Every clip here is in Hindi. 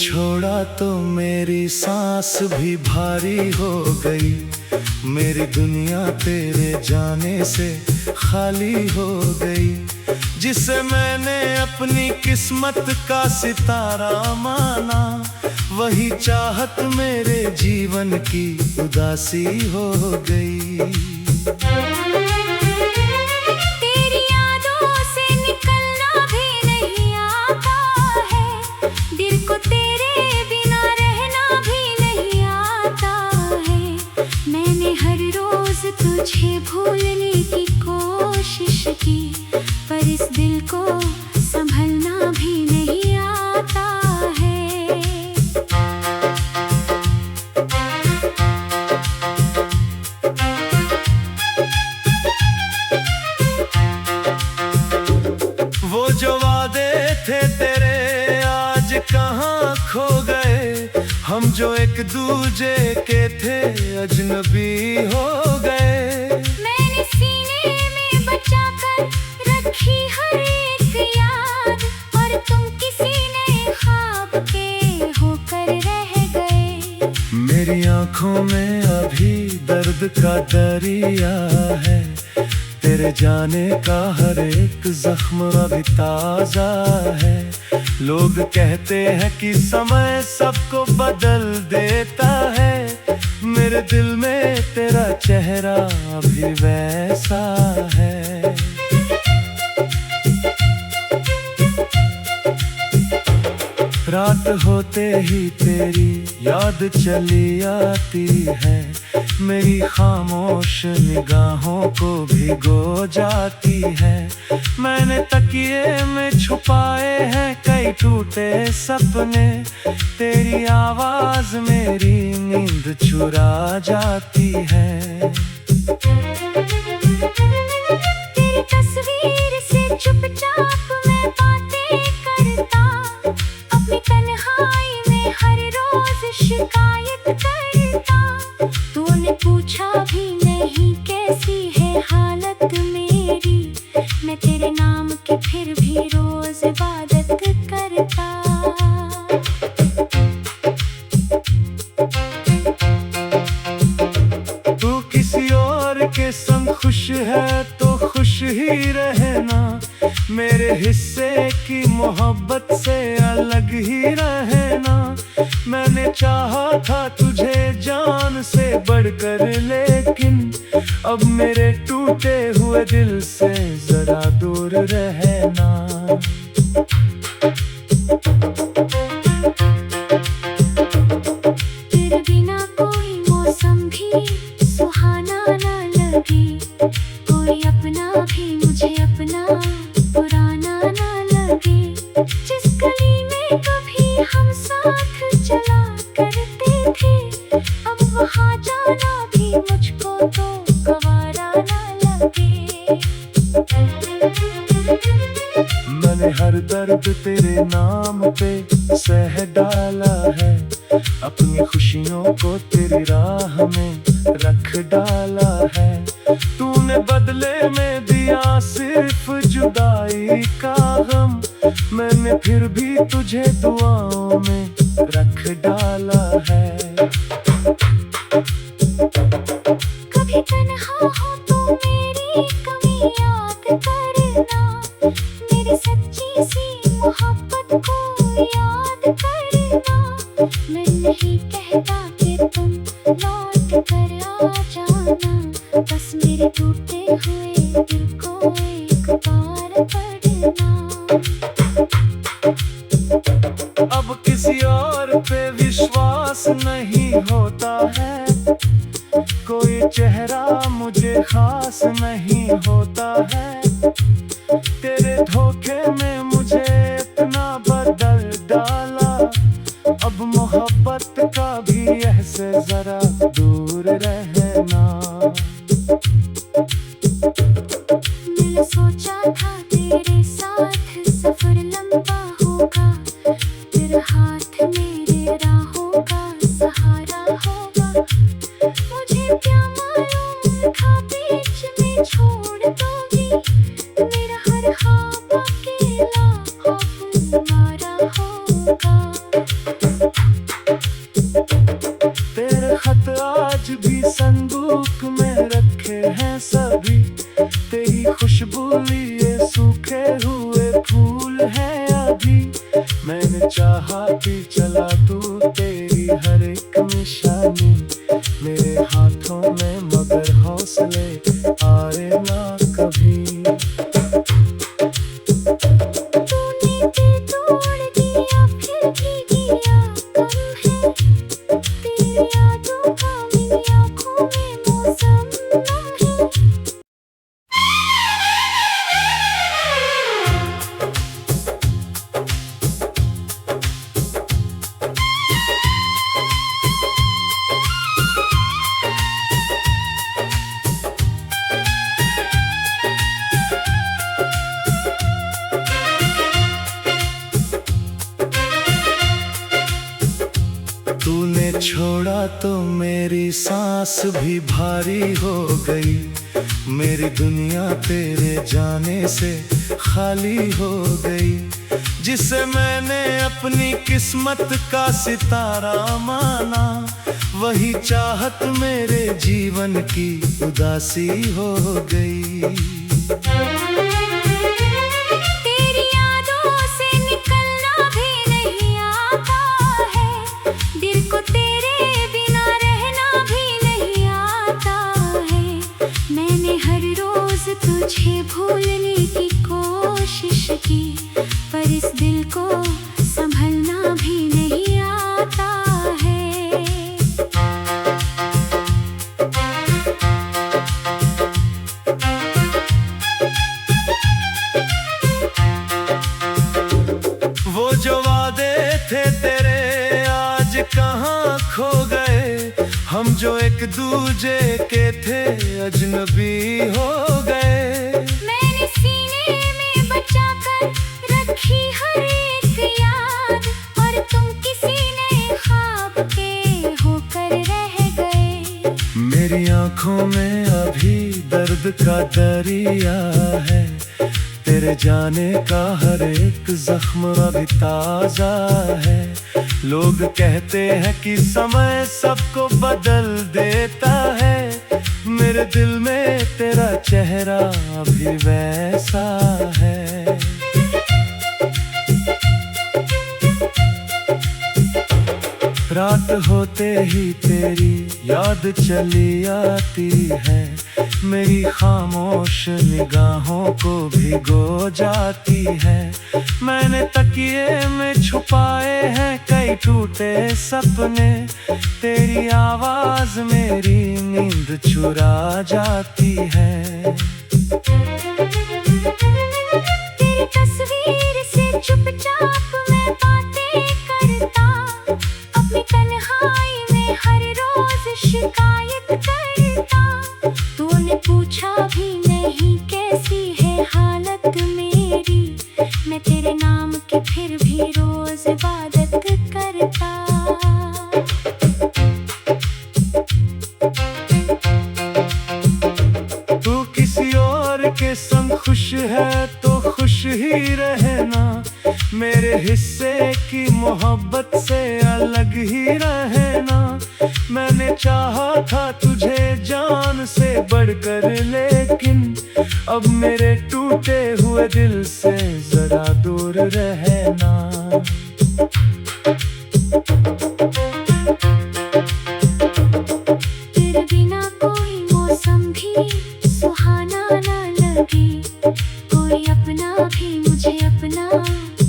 छोड़ा तो मेरी सांस भी भारी हो गई। मेरी दुनिया तेरे जाने से खाली हो गई। जिसे मैंने अपनी किस्मत का सितारा माना, वही चाहत मेरे जीवन की उदासी हो गई। तेरी यादों से निकलना भी नहीं आता है, दिल को तेरे बिना रहना भी नहीं आता है। मैंने हर रोज तुझे भूलने की कोशिश की, पर इस दिल को संभलना भी नहीं आता है। वो जो वादे थे तेरे आज कहाँ खो गए। हम जो एक दूजे के थे अजनबी हो गए। मैंने सीने में बचा कर रखी हर एक याद, और तुम किसी नए ख्वाब के होकर रह गए। मेरी आंखों में अभी दर्द का दरिया है। तेरे जाने का हर एक जख्म अभी ताजा है। लोग कहते हैं कि समय सबको बदल देता है। मेरे दिल में तेरा चेहरा अभी वैसा है। रात होते ही तेरी याद चली आती है। मेरी खामोश निगाहों को भिगो जाती है। मैंने तकिए में छुपाए हैं कई टूटे सपने। तेरी आवाज मेरी नींद चुरा जाती है। तेरी तस्वीर से चुपचाप मैं बातें करता, अपनी तन्हाई में हर रोज शिकायत करता। तूने पूछा भी नहीं कैसी है हालत मेरी, मैं तेरे नाम की फिर भी रोज इबादत करता। तू किसी और के संग खुश है तो खुश ही रहना। मेरे हिस्से की मोहब्बत से अलग ही रहना। मैंने चाहा था तुझे जान से बढ़कर, लेकिन अब मेरे टूटे हुए दिल से जरा दूर रहना। तेरे बिना कोई मौसम भी सुहाना ना लगे, कोई अपना भी मुझे अपना पुराना ना लगे। जिस गली में कभी हम साथ चला करते थे, अब वहाँ जाना भी मुझको तो गवारा ना लगे। मैंने हर दर्द तेरे नाम पे सह डाला है। अपनी खुशियों को तेरी राह में रख डाला है। तूने बदले में दिया सिर्फ जुदाई का गम। मैंने फिर भी तुझे दुआओं में रख डाला है। कभी तन्हा हो तो मेरी कमी याद करना, मेरी सच्ची सी मोहब्बत को याद करना। मैं नहीं कहता कि तुम लौट कर आ जाना, बस मेरे टूटे हुए दिल को एक बार पढ़ना। अब किसी और पे विश्वास नहीं होता है। कोई चेहरा मुझे खास नहीं होता है। तेरे धोखे में मुझे इतना बदल डाला। अब मोहब्बत का भी ऐसे जरा दूर रहना। मैंने सोचा था तेरे साथ सफर लंबा होगा, तेरा हाथ मेरे राहों का सहारा होगा। मुझे क्या मालूम था बीच में छोड़ दोगी, मेरा हर ख्वाब अकेला संदूक में रखे हैं सभी, तेरी खुशबू लिए सूखे हुए फूल हैं अभी। मैंने चाहा कि चला तू तेरी हर एक निशानी मेरे हाथों में, मगर हौसले आए ना कभी। तूने दिल तोड़ दिया फिर भी किया कम है, तेरी यादों का मेरी आँखों में मौसम है। तूने छोड़ा तो मेरी सांस भी भारी हो गई, मेरी दुनिया तेरे जाने से खाली हो गई। जिसे मैंने अपनी किस्मत का सितारा माना, वही चाहत मेरे जीवन की उदासी हो गई। तेरी यादों से निकलना भी नहीं आता है, दिल को तेरे बिना रहना भी नहीं आता है। मैंने हर रोज तुझे भूलने की कोशिश की, पर इस दिल को संभलना भी नहीं आता है। वो जो वादे थे तेरे आज कहाँ खो गए, हम जो एक दूजे के थे अजनबी हो गए। मैंने सीने में बचा कर रखी हर एक याद, और तुम किसी नए ख्वाब के होकर रह गए। मेरी आंखों में अभी दर्द का दरिया है, तेरे जाने का हर एक जख्म अभी ताजा है। लोग कहते हैं कि समय सबको बदल देता है, मेरे दिल में तेरा चेहरा अभी वैसा है। रात होते ही तेरी याद चली आती है, मेरी खामोश निगाहों को भिगो जाती है। मैंने तकिए में छुपाए हैं कई टूटे सपने, तेरी आवाज मेरी नींद चुरा जाती है। तेरी तस्वीर से चुपचाप मैं बातें करता, अपनी तन्हाई में हर रोज शिकायत करता। तूने पूछा भी नहीं कैसी है हालत मेरी, मैं तेरे नाम की फिर भी रोज इबादत करता। तू किसी और के संग खुश है तो खुश ही रहना, मेरे हिस्से की मोहब्बत से अलग ही रहना। मैंने चाहा था तुझे जान से बढ़कर, लेकिन अब मेरे टूटे हुए दिल से जरा दूर रहना। तेरे बिना कोई मौसम भी सुहाना न लगे, कोई अपना भी मुझे अपना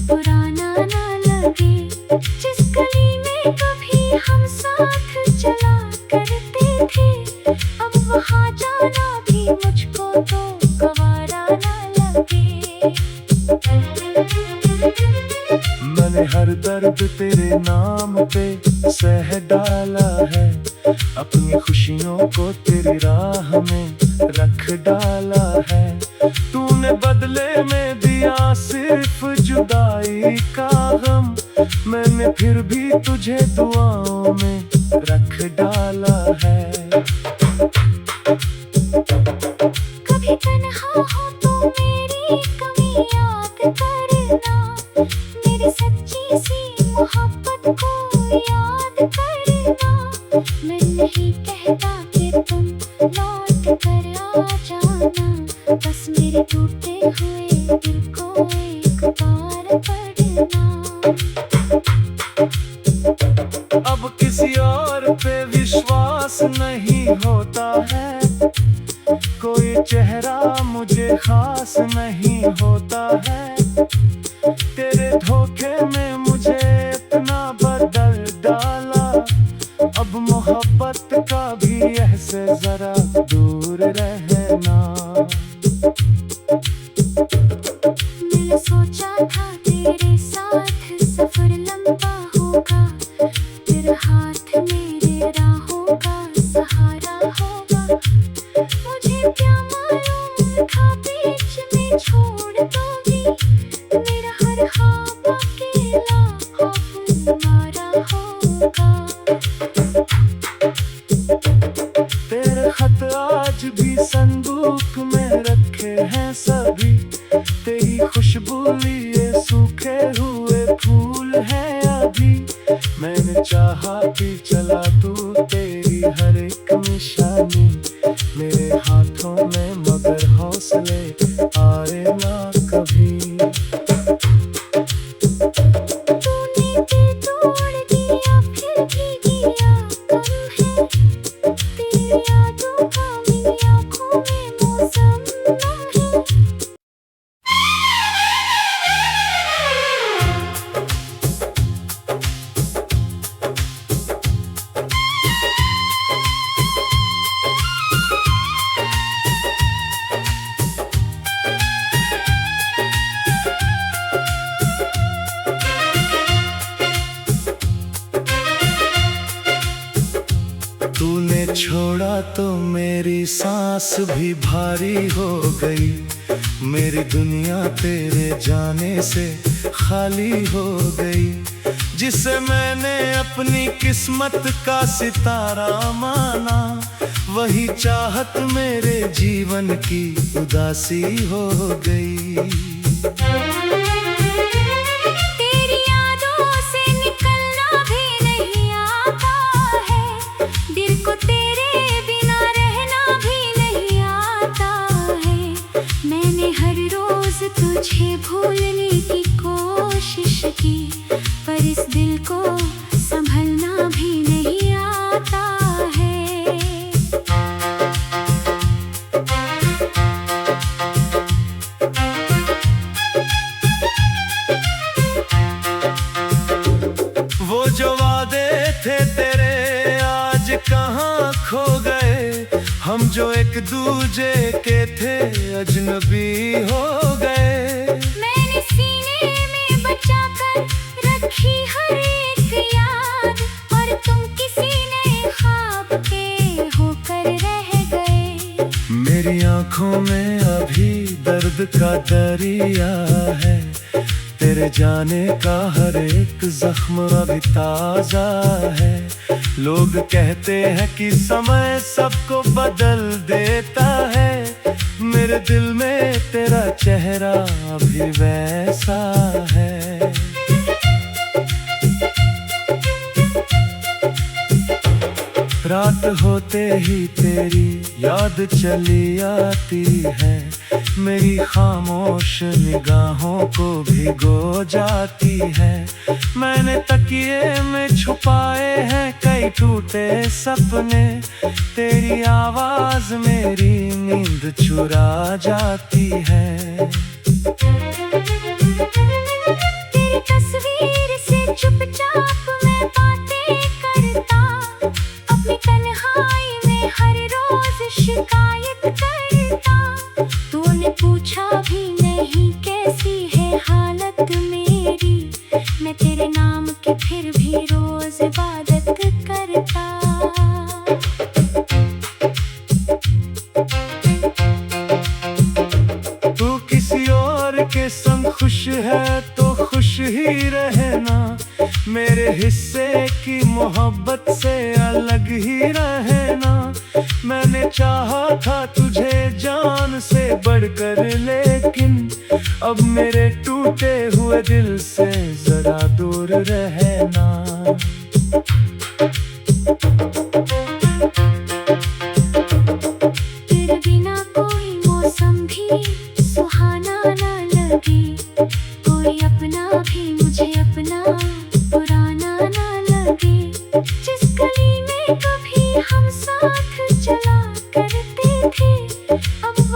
पुराना न लगे। जिस गली में कभी हम साथ चला करते थे, अब वहाँ जाना भी मुझको तो गवारा न लगे। मैंने हर दर्द तेरे नाम पे सह डाला है, अपनी खुशियों को तेरी राह में रख डाला है। तूने बदले में दिया सिर्फ जुदाई का गम, मैंने फिर भी तुझे दुआओं में रख डाला है। कभी तन्हा हो तो मेरी कमी याद करना, मेरी सच्ची सी मोहब्बत को याद करना। मैं नहीं कहता कि तुम लौट कर आ जाना, बस मेरे टूटे हुए दिल को एक बार पढ़ना। अब किसी और पे विश्वास नहीं होता है, कोई चेहरा मुझे खास नहीं होता है। तेरे धोखे में मुझे इतना बदल डाला, अब मोहब्बत का भी ऐसे जरा दूर रहना। मैंने सोचा था तेरे साथ सफर लंबा होगा, तेरा हाथ मेरे राहों का सहारा होगा। मुझे क्या मालूम था बीच में छोड़ दोगी, मेरा हर ख्वाब अकेला खौफ मारा होगा। तेरे खत आज भी संदूक में रखे हैं सभी, तेरी खुशबू लिए सूखे हुए फूल हैं अभी। मैंने चाहा कि चला तू तेरी हर एक निशानी मेरे हाथों में, मगर हौसले आए ना कभी। तूने दिल तोड़ दिया फिर भी किया कम है, तेरी यादों का मेरी आँखों में मौसम है। तूने छोड़ा तो मेरी सांस भी भारी हो गई, मेरी दुनिया तेरे जाने से खाली हो गई। जिसे मैंने अपनी किस्मत का सितारा माना, वही चाहत मेरे जीवन की उदासी हो गई। तेरी यादों से निकलना भी नहीं आता है, दिल को तेरे बिना रहना भी नहीं आता है। मैंने हर रोज तुझे भूलने की कोशिश की, पर इस दिल को संभलना भी नहीं आता है। वो जो वादे थे तेरे आज कहाँ खो गए, हम जो एक दूजे के थे अजनबी हो गए। मैंने सीने में बचा कर रखी हर एक याद, और तुम किसी नए ख्वाब के होकर रह गए। मेरी आंखों में अभी दर्द का दरिया है, तेरे जाने का हर एक जख्म अभी ताजा है। लोग कहते हैं कि समय सबको बदल देता है, मेरे दिल में तेरा चेहरा अभी वैसा है। रात होते ही तेरी याद चली आती है, मेरी खामोश निगाहों को भिगो जाती है। मैंने तकिए में छुपाए हैं कई टूटे सपने, तेरी आवाज मेरी नींद चुरा जाती है। तेरी तस्वीर से चुपचाप मैं बातें करता, अपनी तन्हाई में हर रोज शिकायत करता। तूने पूछा भी नहीं कैसी है हालत मेरी, मैं तेरे नाम की फिर भी रोज इबादत करता। तू किसी और के संग खुश है तो खुश ही रहना, मेरे हिस्से की मोहब्बत से अलग ही रहना। मैंने चाहा था तुझे जान से बढ़कर, लेकिन अब मेरे टूटे हुए दिल से जरा दूर रहना।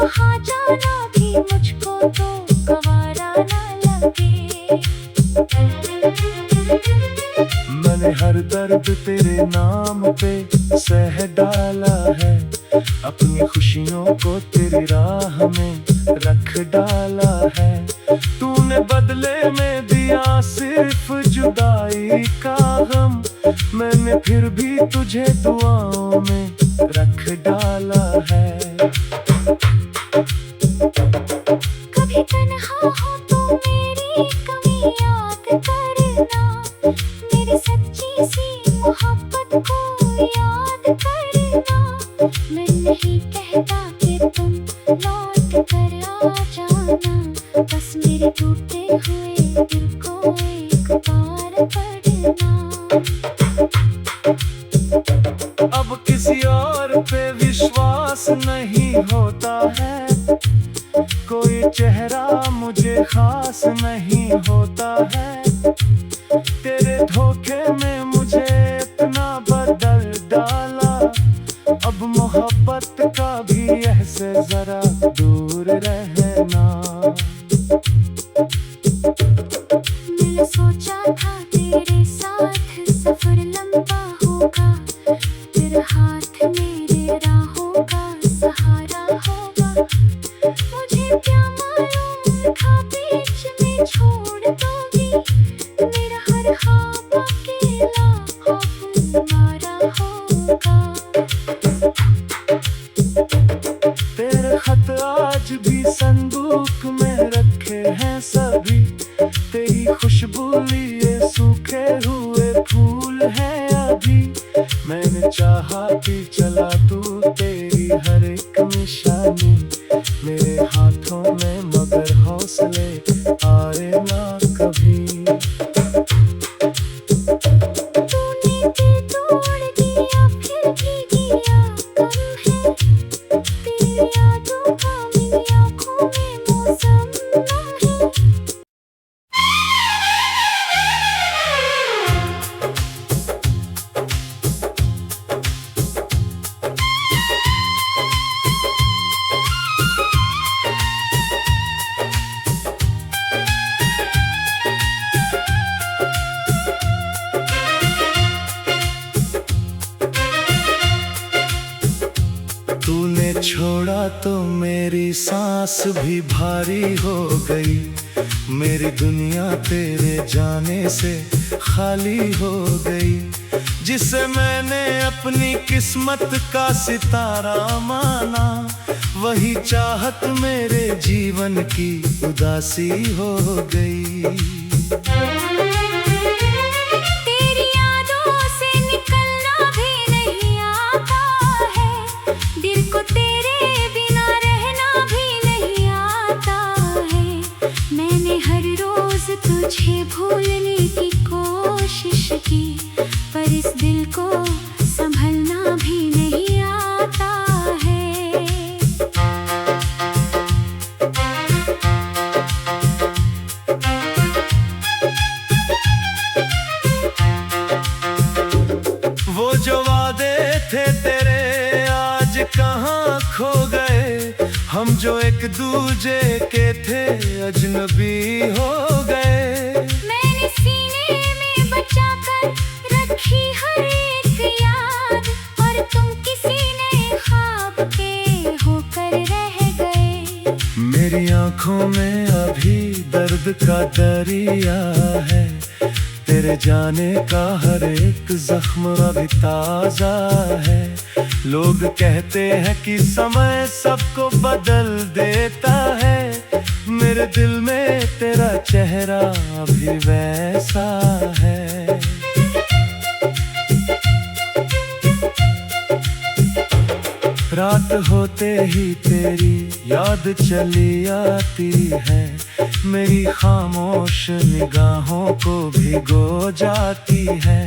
वहाँ जाना भी मुझको तो गवारा ना लगे। मैंने हर दर्द तेरे नाम पे सह डाला है, अपनी खुशियों को तेरी राह में रख डाला है। तूने बदले में दिया सिर्फ जुदाई का गम, मैंने फिर भी तुझे दुआओं में रख डाला है। कभी तन्हा हो तो मेरी कमी याद करना, मेरी सच्ची सी मोहब्बत को याद करना। मैं नहीं कहता कि तुम लौट कर आ जाना, बस मेरे टूटे हुए दिल को एक बार पढ़ना। अब किसी और पे विश्वास नहीं होता है, कोई चेहरा मुझे खास नहीं होता है। तेरे धोखे में मुझे इतना बदल डाला, अब मोहब्बत का भी ऐसे जरा दूर रहना। मैंने सोचा था तेरे साथ सफर लंबा होगा, तेरा हाथ मेरे राहों का सहारा होगा। मुझे क्या मालूम था बीच में छोड़ दोगी, मेरा हर ख्वाब अकेला खौफ मारा होगा। तेरे खत आज भी संदूक में रखे हैं सभी, तेरी खुशबू लिए सूखे हुए फूल हैं अभी। मैंने चाहा कि चला तू तेरी हर एक निशानी मेरे हाथों में, मगर हौसले आए ना कभी। तूने दिल तोड़ दिया फिर भी किया कम है, तेरी यादों का मेरी आँखों में मौसम है। तूने छोड़ा तो मेरी सांस भी भारी हो गई, मेरी दुनिया तेरे जाने से खाली हो गई। जिसे मैंने अपनी किस्मत का सितारा माना, वही चाहत मेरे जीवन की उदासी हो गई। तेरी यादों से निकलना भी नहीं आता है, दिल को तेरे बिना रहना भी नहीं आता है। मैंने हर रोज तुझे भूलने की कोशिश की, पर इस दिल को संभलना भी नहीं आता है। वो जो वादे थे तेरे आज कहाँ खो गए, हम जो एक दूजे के थे अजनबी हो गए। मैंने सीने में बचा कर रखी हर एक याद, और तुम किसी नए ख्वाब के होकर रह गए। मेरी आंखों में अभी दर्द का दरिया है, तेरे जाने का हर एक जख्म अभी ताजा है। लोग कहते हैं कि समय सबको बदल देता है, मेरे दिल में तेरा चेहरा अभी वैसा है। रात होते ही तेरी याद चली आती है, मेरी खामोश निगाहों को भिगो जाती है।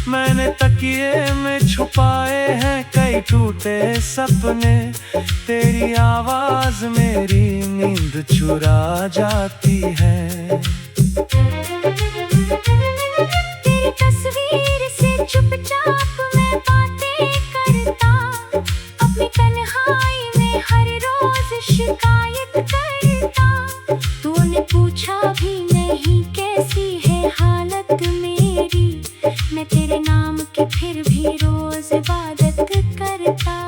मैंने तकिए में छुपाए हैं कई टूटे सपने, तेरी आवाज मेरी नींद चुरा जाती है। तेरी तस्वीर से चुपचाप मैं बातें करता, अपनी तन्हाई में हर रोज शिकायत करता। तूने पूछा भी नहीं कैसी है हालत मेरी, मैं तेरे नाम की फिर भी रोज इबादत करता।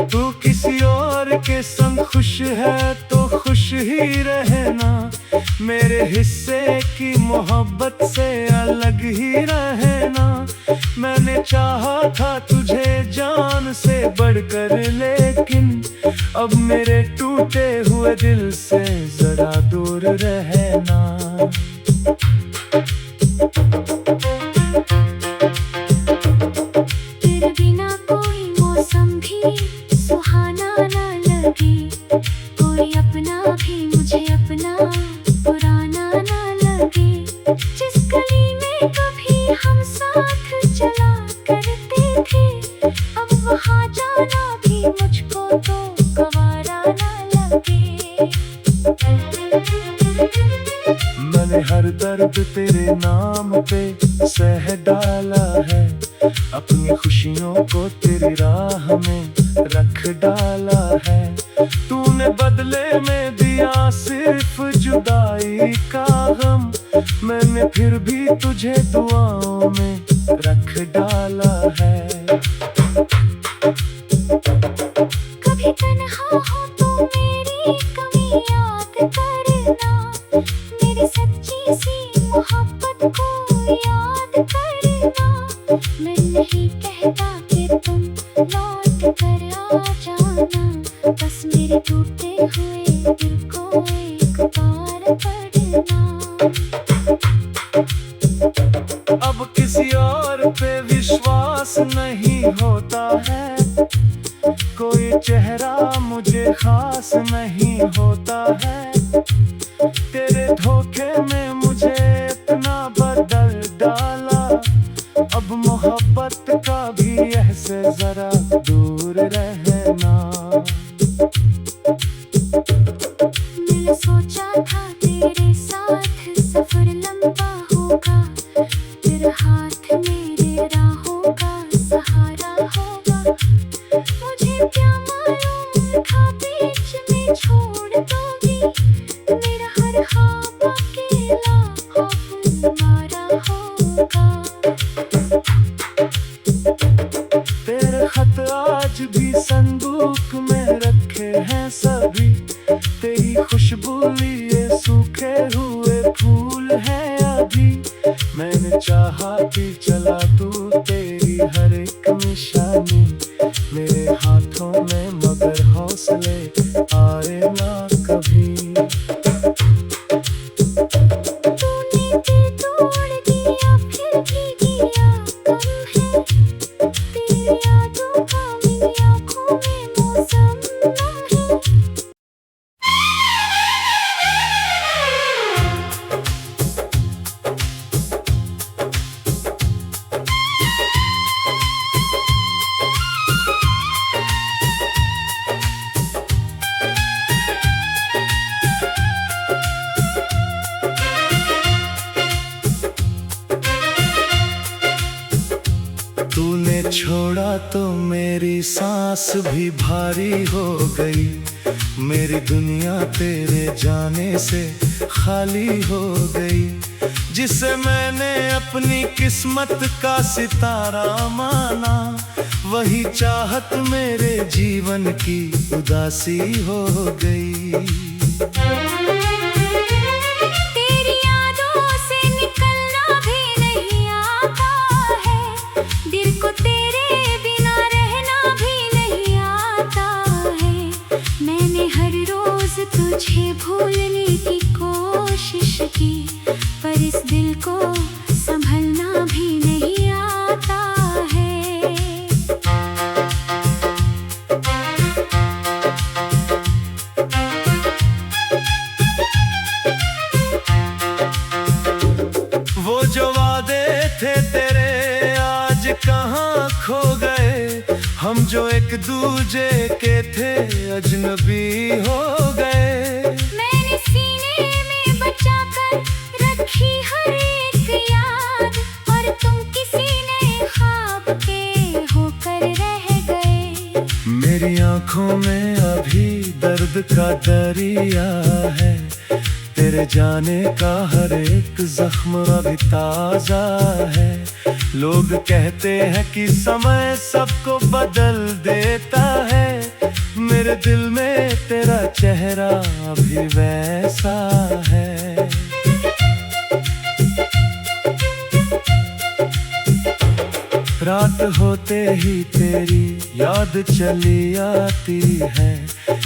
तू किसी और के संग खुश है तो खुश ही रहना, मेरे हिस्से की मोहब्बत से अलग ही रहना। मैंने चाहा था तुझे जान से बढ़कर, लेकिन अब मेरे टूटे हुए दिल से जरा दूर रहना। तेरे बिना कोई मौसम भी सुहाना ना लगे, कोई अपना भी मुझे अपना पुराना ना लगे। जिस गली में कभी हम साथ चला करते थे, अब वहाँ जाना भी मुझको तो गवारा ना लगे। मैंने हर दर्द तेरे नाम पे सह डाला है, अपनी खुशियों को तेरी राह में रख डाला है। तूने बदले में दिया सिर्फ जुदाई का गम, मैंने फिर भी तुझे दुआओं में रख डाला है। कभी तन्हा हो तो मेरी कमी याद करना, मेरी सच्ची सी मोहब्बत को याद करना। मैं नहीं कहता कि तुम लौट कर आ जाना, बस मेरे टूटे हुए दिल को एक बार पढ़ना। अब किसी और पे विश्वास नहीं होता है, कोई चेहरा मुझे खास नहीं होता है। तेरे धोखे में मुझे इतना बदल डाला, अब मोहब्बत का भी ऐसे जरा दूर रहना। मैंने सोचा था तेरे साथ सफर लंबा होगा, तेरा हाथ मेरे राहों का सहारा होगा। मुझे क्या मालूम था बीच में छोड़ दोगी, मेरा हर ख्वाब अकेला खौफ तुम्हारा होगा। तेरे खत आज भी संदूक में रखे हैं सभी, तेरी खुशबू लिए सूखे हुए फूल हैं अभी। मैंने चाहा कि चला तू तेरी हर एक निशानी मेरे हाथों में, मगर हौसले आए ना कभी। तूने दिल तोड़ दिया फिर भी किया कम है, तेरी यादों का मेरी आँखों में मौसम नम है। तूने छोड़ा तो मेरी सांस भी भारी हो गई, मेरी दुनिया तेरे जाने से खाली हो गई। जिसे मैंने अपनी किस्मत का सितारा माना, वही चाहत मेरे जीवन की उदासी हो गई। तेरी यादों से निकलना भी नहीं आता है, दिल को तेरे बिना रहना भी नहीं आता है। मैंने हर रोज तुझे भूलने की कोशिश की, पर इस दिल को संभलना भी नहीं आता है। वो जो वादे थे तेरे आज कहाँ खो गए, हम जो एक दूजे के थे अजनबी हो गए। मैंने सीने में बचा कर रखी हर एक याद, और तुम किसी नए ख्वाब के आंखों में अभी दर्द का दरिया है, तेरे जाने का हर एक जख्म अभी ताजा है। लोग कहते हैं कि समय सबको बदल देता है, मेरे दिल में तेरा चेहरा अभी वैसा है। रात होते ही तेरी याद चली आती है,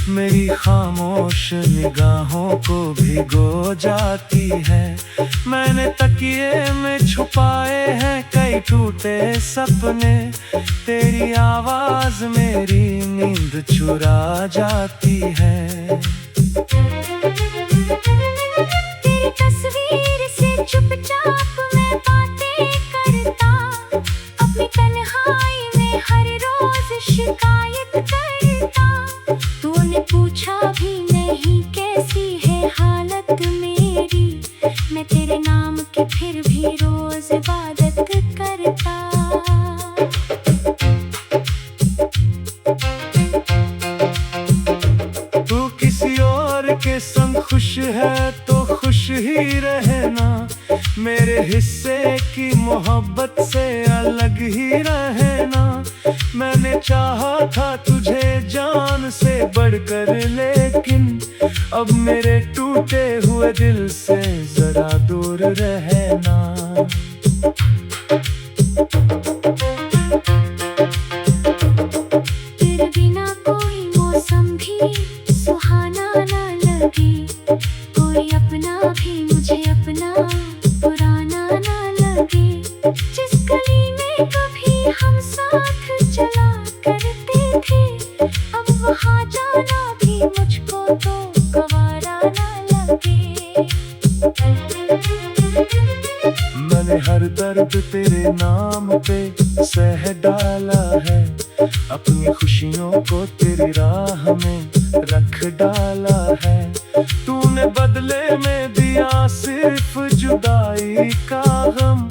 मेरी खामोश निगाहों को भिगो जाती है। मैंने तकिए में छुपाए हैं कई टूटे सपने, तेरी आवाज मेरी नींद चुरा जाती है। तेरी तस्वीर से चुपचाप मैं बातें करता, अपनी तन्हाई में हर रोज शिकायत करता। तूने पूछा भी नहीं कैसी है हालत मेरी, मैं तेरे नाम की फिर भी रोज इबादत करता। तू किसी और के संग खुश है तो खुश ही रहना, मेरे हिस्से की मोहब्बत से अलग ही रहना। मैंने चाहा था तुझे जान से बढ़कर, लेकिन अब मेरे टूटे हुए दिल से जरा दूर रहना। तेरे बिना कोई मौसम भी सुहाना ना लगे, कोई अपना भी मुझे अपना पुराना ना लगे। जिस गली में कभी हम साथ चला करते थे, अब वहाँ जाना भी मुझको तो गवारा ना लगे। मैंने हर दर्द तेरे नाम पे सह डाला है, अपनी खुशियों को तेरी राह में रख डाला है। तूने बदले में दिया सिर्फ जुदाई का गम,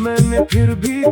मैंने फिर भी